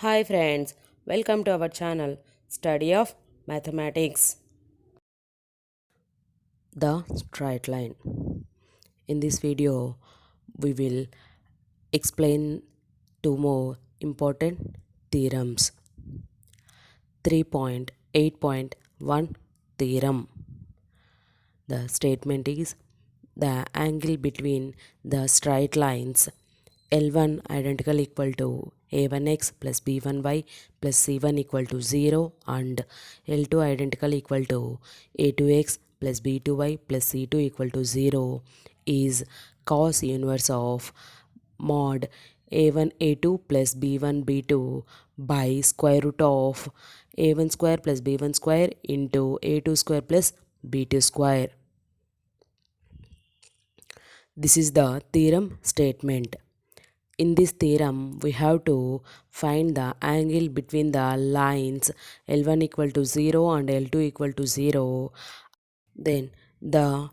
Hi friends, welcome to our channel Study of Mathematics. The straight line. In this video, we will explain two more important theorems. 3.8.1 theorem. The statement is the angle between the straight lines L1 identical equal to a1x plus b1y plus c1 equal to 0 and L2 identical equal to a2x plus b2y plus c2 equal to 0 is cos inverse of mod a1 a2 plus b1 b2 by square root of a1 square plus b1 square into a2 square plus b2 square. This is the theorem statement. In this theorem, we have to find the angle between the lines L1 equal to 0 and L2 equal to 0. Then the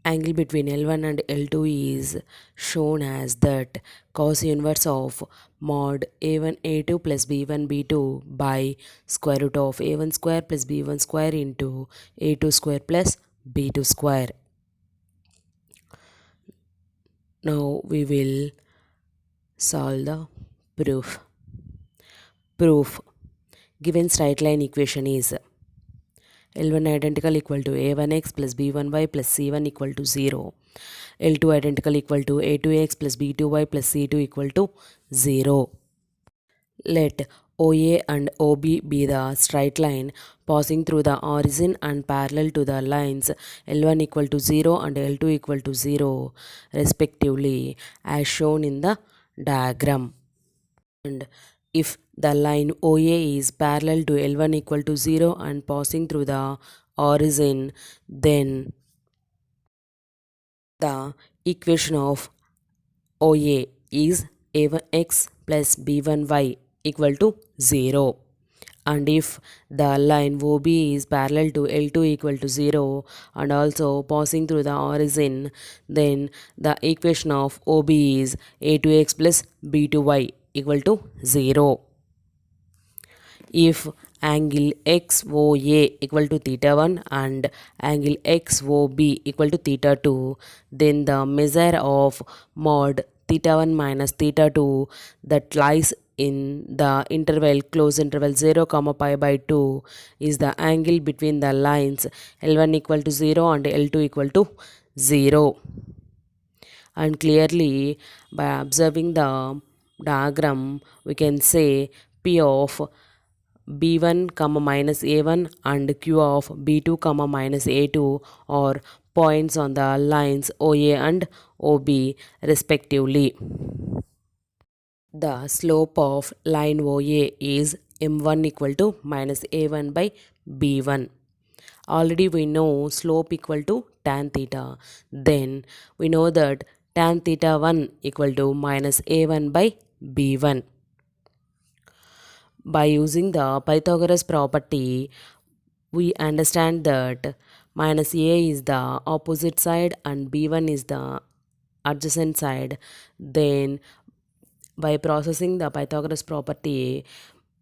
angle between L1 and L2 is shown as that cos inverse of mod A1 A2 plus B1 B2 by square root of A1 square plus B1 square into A2 square plus B2 square. Now we will solve the proof. Proof. Given straight line equation is L1 identical equal to a1x plus b1y plus c1 equal to 0. L2 identical equal to a2x plus b2y plus c2 equal to 0. Let OA and OB be the straight line passing through the origin and parallel to the lines L1 equal to 0 and L2 equal to 0 respectively as shown in the diagram. And if the line OA is parallel to L1 equal to 0 and passing through the origin, then the equation of OA is a1x plus b1y equal to 0. And if the line OB is parallel to L2 equal to 0 and also passing through the origin, then the equation of OB is a2x plus b2y equal to 0. If angle XOA equal to theta 1 and angle XOB equal to theta 2, then the measure of mod theta 1 minus theta 2 that lies in the interval close interval 0 comma pi by 2 is the angle between the lines L1 equal to 0 and L2 equal to 0. And clearly by observing the diagram we can say P of b1 comma minus a1 and q of b2 comma minus a2 are points on the lines OA and OB respectively. The slope of line OA is m1 equal to minus a1 by b1. Already we know slope equal to tan theta. Then we know that tan theta 1 equal to minus a1 by b1. By using the Pythagoras property, we understand that minus a is the opposite side and b1 is the adjacent side. Then by processing the Pythagoras property,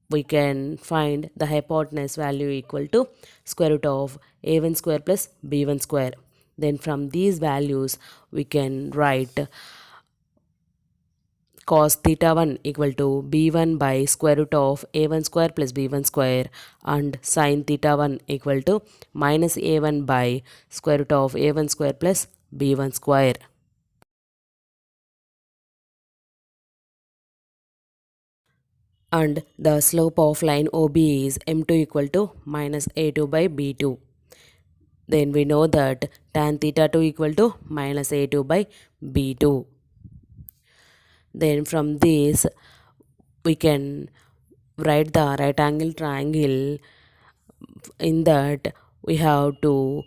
we can find the hypotenuse value equal to square root of a1 square plus b1 square. Then from these values we can write cos theta 1 equal to b1 by square root of a1 square plus b1 square and sin theta 1 equal to minus a1 by square root of a1 square plus b1 square. And the slope of line OB is m2 equal to minus a2 by b2. Then we know that tan theta 2 equal to minus a2 by b2. Then from this we can write the right angle triangle. In that we have to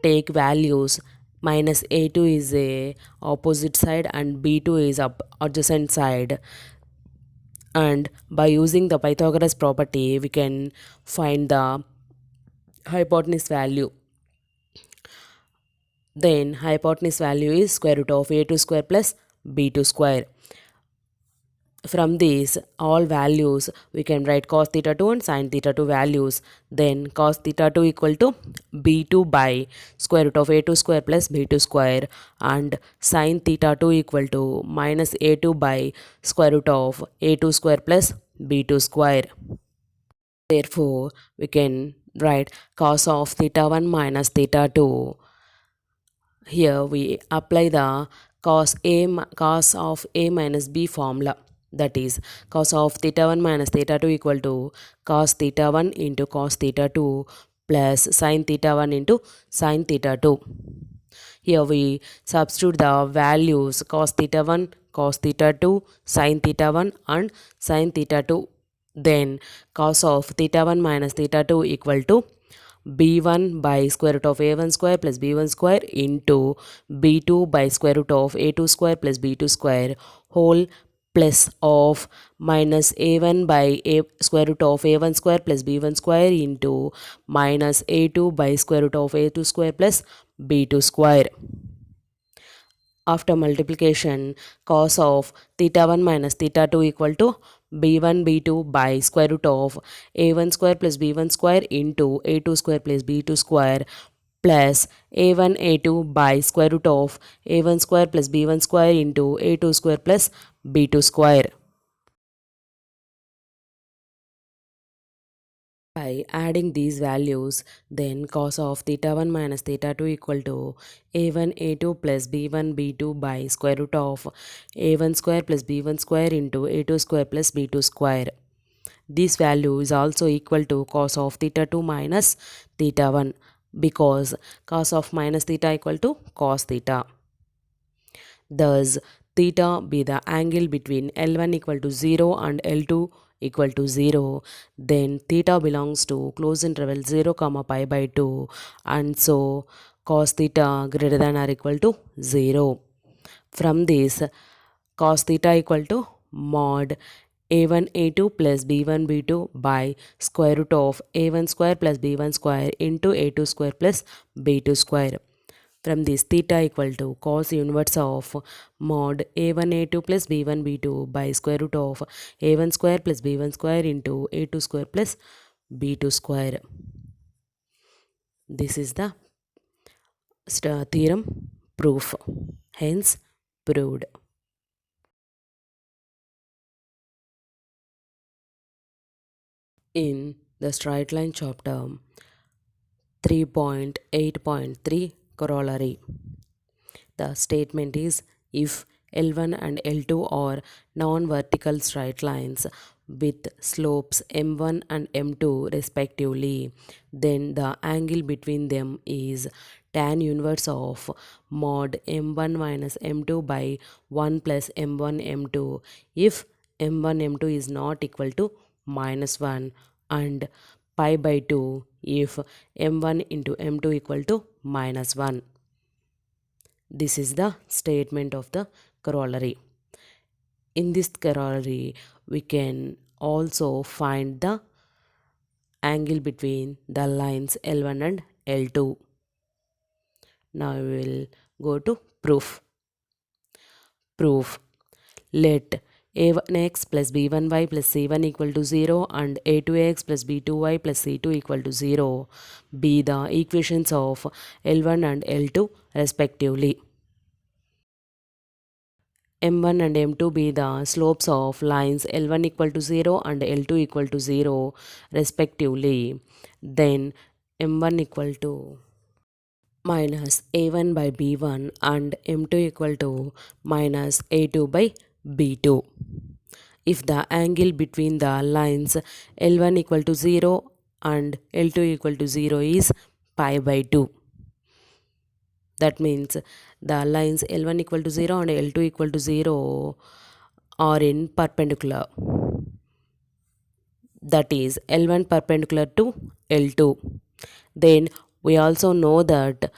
take values minus a2 is a opposite side and b2 is adjacent side, and by using the Pythagoras property we can find the hypotenuse value. Then hypotenuse value is square root of a2 square plus b2 square. From these all values we can write cos theta 2 and sin theta 2 values. Then cos theta 2 equal to b2 by square root of a2 square plus b2 square, and sin theta 2 equal to minus a2 by square root of a2 square plus b2 square. Therefore we can write cos of theta 1 minus theta 2. Here we apply the cos of a minus b formula, that is cos of theta 1 minus theta 2 equal to cos theta 1 into cos theta 2 plus sin theta 1 into sin theta 2. Here we substitute the values cos theta 1, cos theta 2, sin theta 1 and sin theta 2. Then cos of theta 1 minus theta 2 equal to b1 by square root of a1 square plus b1 square into b2 by square root of a2 square plus b2 square whole plus of minus a1 by square root of a1 square plus b1 square into minus a2 by square root of a2 square plus b2 square. After multiplication, cos of theta 1 minus theta 2 equal to b1 b2 by square root of a1 square plus b1 square into a2 square plus b2 square plus a1 a2 by square root of a1 square plus b1 square into a2 square plus b2 square. By adding these values, then cos of theta 1 minus theta 2 equal to a1 a2 plus b1 b2 by square root of a1 square plus b1 square into a2 square plus b2 square. This value is also equal to cos of theta 2 minus theta 1, because cos of minus theta equal to cos theta. Thus, theta be the angle between L1 equal to 0 and L2 equal to 0. Then theta belongs to closed interval 0 comma pi by 2, and so cos theta greater than or equal to 0. From this, cos theta equal to mod a1 a2 plus b1 b2 by square root of a1 square plus b1 square into a2 square plus b2 square. From this, theta equal to cos inverse of mod a1 a2 plus b1 b2 by square root of a1 square plus b1 square into a2 square plus b2 square. This is the theorem proof, hence proved. In the straight line chapter 3.8.3 corollary, the statement is if L1 and L2 are non-vertical straight lines with slopes m1 and m2 respectively, then the angle between them is tan inverse of mod m1 minus m2 by 1 plus m1 m2 if m1 m2 is not equal to minus 1, and pi by 2 if m1 into m2 equal to minus 1. This is the statement of the corollary. In this corollary, we can also find the angle between the lines L1 and L2. Now we will go to proof. Proof. Let a1x plus b1y plus c1 equal to 0 and a2x plus b2y plus c2 equal to 0 be the equations of L1 and L2 respectively. M1 and M2 be the slopes of lines L1 equal to 0 and L2 equal to 0 respectively. Then M1 equal to minus A1 by B1 and M2 equal to minus A2 by B2. If the angle between the lines L1 equal to 0 and L2 equal to 0 is pi by 2. That means the lines L1 equal to 0 and L2 equal to 0 are in perpendicular. That is L1 perpendicular to L2. Then we also know that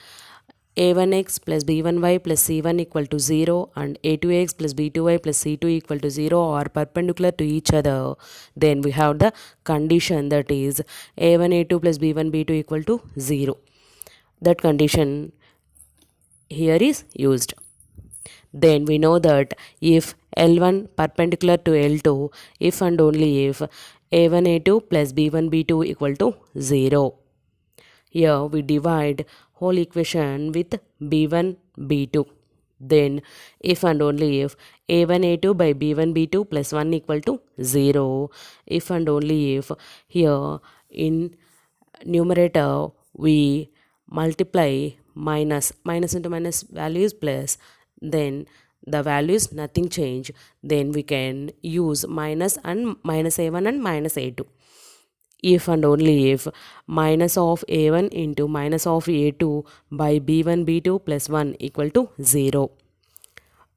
a1x plus b1y plus c1 equal to 0 and a2x plus b2y plus c2 equal to 0 are perpendicular to each other. Then we have the condition, that is a1 a2 plus b1 b2 equal to 0. That condition here is used. Then we know that if L1 perpendicular to L2 if and only if A1A2 plus B1B2 equal to 0. Here we divide whole equation with B1, B2. Then if and only if A1A2 by B1B2 plus 1 equal to 0. If and only if here in numerator we multiply minus into minus values plus, then the values nothing change, then we can use minus and minus A1 and minus A2. If and only if minus of A1 into minus of A2 by B1 B2 plus 1 equal to 0.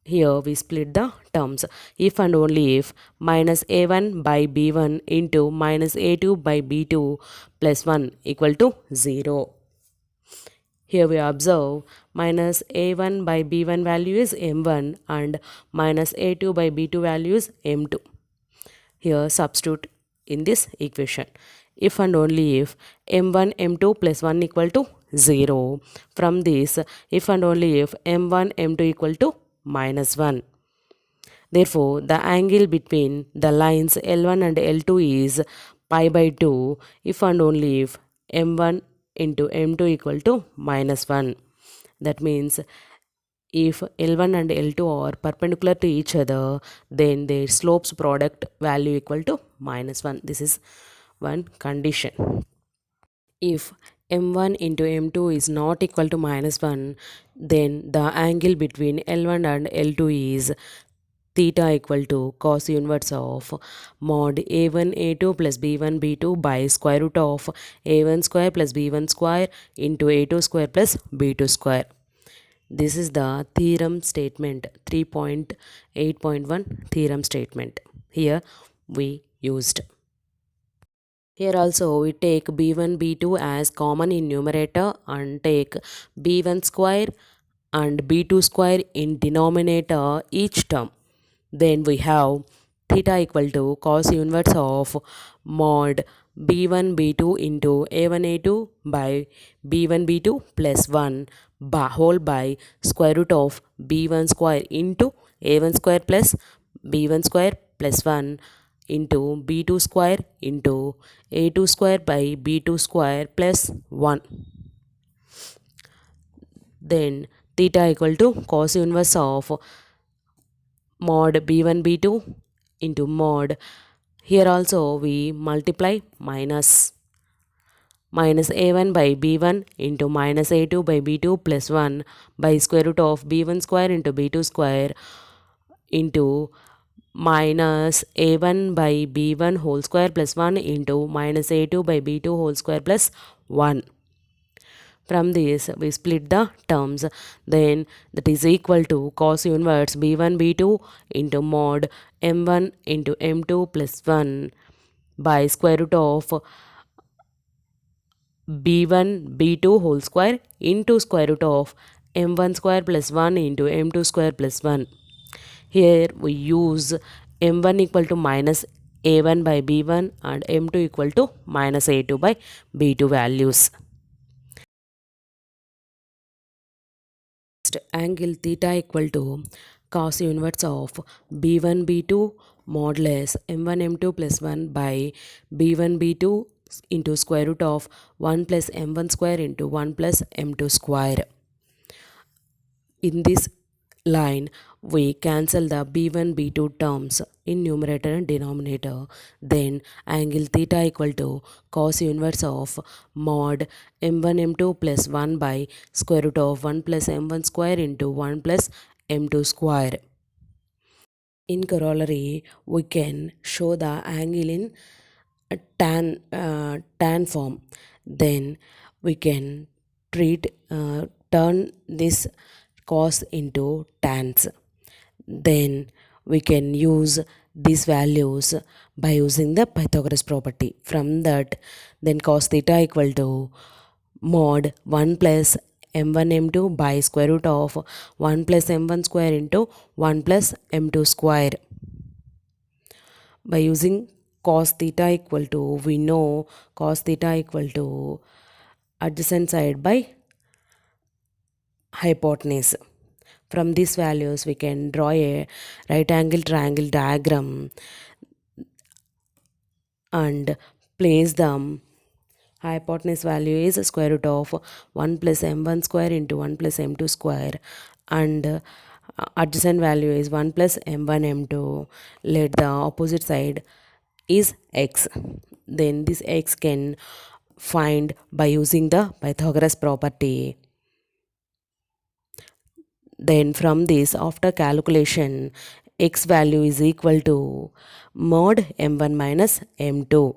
Here we split the terms. If and only if minus A1 by B1 into minus A2 by B2 plus 1 equal to 0. Here we observe minus A1 by B1 value is M1 and minus A2 by B2 value is M2. Here substitute in this equation. If and only if M1 M2 plus 1 equal to 0. From this, if and only if M1 M2 equal to minus 1. Therefore, the angle between the lines L1 and L2 is pi by 2 if and only if M1 into M2 equal to minus 1. That means if L1 and L2 are perpendicular to each other, then their slopes product value equal to minus 1. This is one condition. If M1 into M2 is not equal to minus 1, then the angle between L1 and L2 is theta equal to cos inverse of mod A1 A2 plus B1 B2 by square root of A1 square plus B1 square into A2 square plus B2 square. This is the theorem statement, 3.8.1 theorem statement. Here we used. Here also we take B1 B2 as common in numerator and take B1 square and B2 square in denominator each term. Then we have theta equal to cos inverse of mod B1 B2 into A1 A2 by B1 B2 plus 1 whole by square root of B1 square into A1 square plus B1 square plus 1 into B2 square into A2 square by B2 square plus 1. Then theta equal to cos inverse of mod B1 B2 into mod. Here also we multiply minus A1 by B1 into minus A2 by B2 plus 1 by square root of B1 square into B2 square into minus A1 by B1 whole square plus 1 into minus A2 by B2 whole square plus 1. From this we split the terms, then that is equal to cos inverse B1 B2 into mod M1 into M2 plus 1 by square root of B1 B2 whole square into square root of M1 square plus 1 into M2 square plus 1. Here we use M1 equal to minus A1 by B1 and M2 equal to minus A2 by B2 values. Angle theta equal to cos inverse of B1 B2 modulus M1 M2 plus 1 by B1 B2 into square root of 1 plus M1 square into 1 plus M2 square. In this line we cancel the B1 B2 terms in numerator and denominator. Then angle theta equal to cos inverse of mod M1 M2 plus 1 by square root of 1 plus M1 square into 1 plus M2 square. In corollary we can show the angle in tan form. Then we can turn this cos into tans. Then we can use these values by using the Pythagoras property. From that, then cos theta equal to mod 1 plus M1 M2 by square root of 1 plus M1 square into 1 plus M2 square. By using cos theta equal to, we know cos theta equal to adjacent side by hypotenuse. From these values, we can draw a right angle triangle diagram and place them. Hypotenuse value is square root of 1 plus m1 square into 1 plus m2 square, and adjacent value is 1 plus m1 m2. Let the opposite side is x. Then this x can find by using the Pythagoras property. Then from this, after calculation, x value is equal to mod m1 minus m2.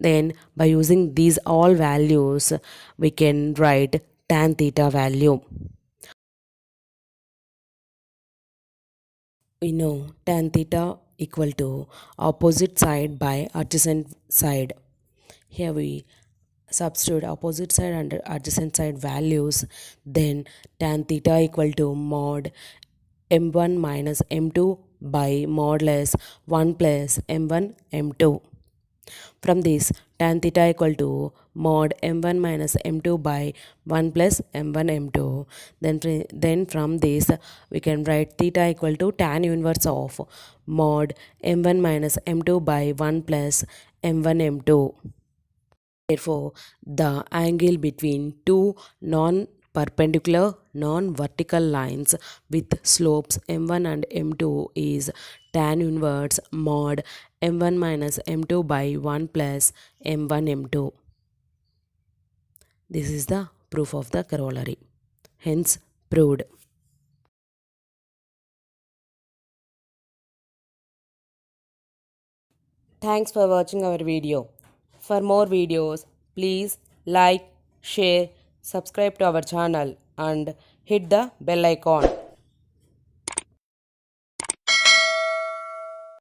Then by using these all values, we can write tan theta value. We know tan theta equal to opposite side by adjacent side. Here we substitute opposite side and adjacent side values. Then tan theta equal to mod m1 minus m2 by modulus 1 plus m1 m2. From this, tan theta equal to mod m1 minus m2 by 1 plus m1 m2. Then from this, we can write theta equal to tan inverse of mod m1 minus m2 by 1 plus m1 m2. Therefore, the angle between two non-perpendicular, non-vertical lines with slopes m1 and m2 is tan inverse mod m1 minus m2 by 1 plus m1 m2. This is the proof of the corollary. Hence, proved. Thanks for watching our video. For more videos, please like, share, subscribe to our channel and hit the bell icon.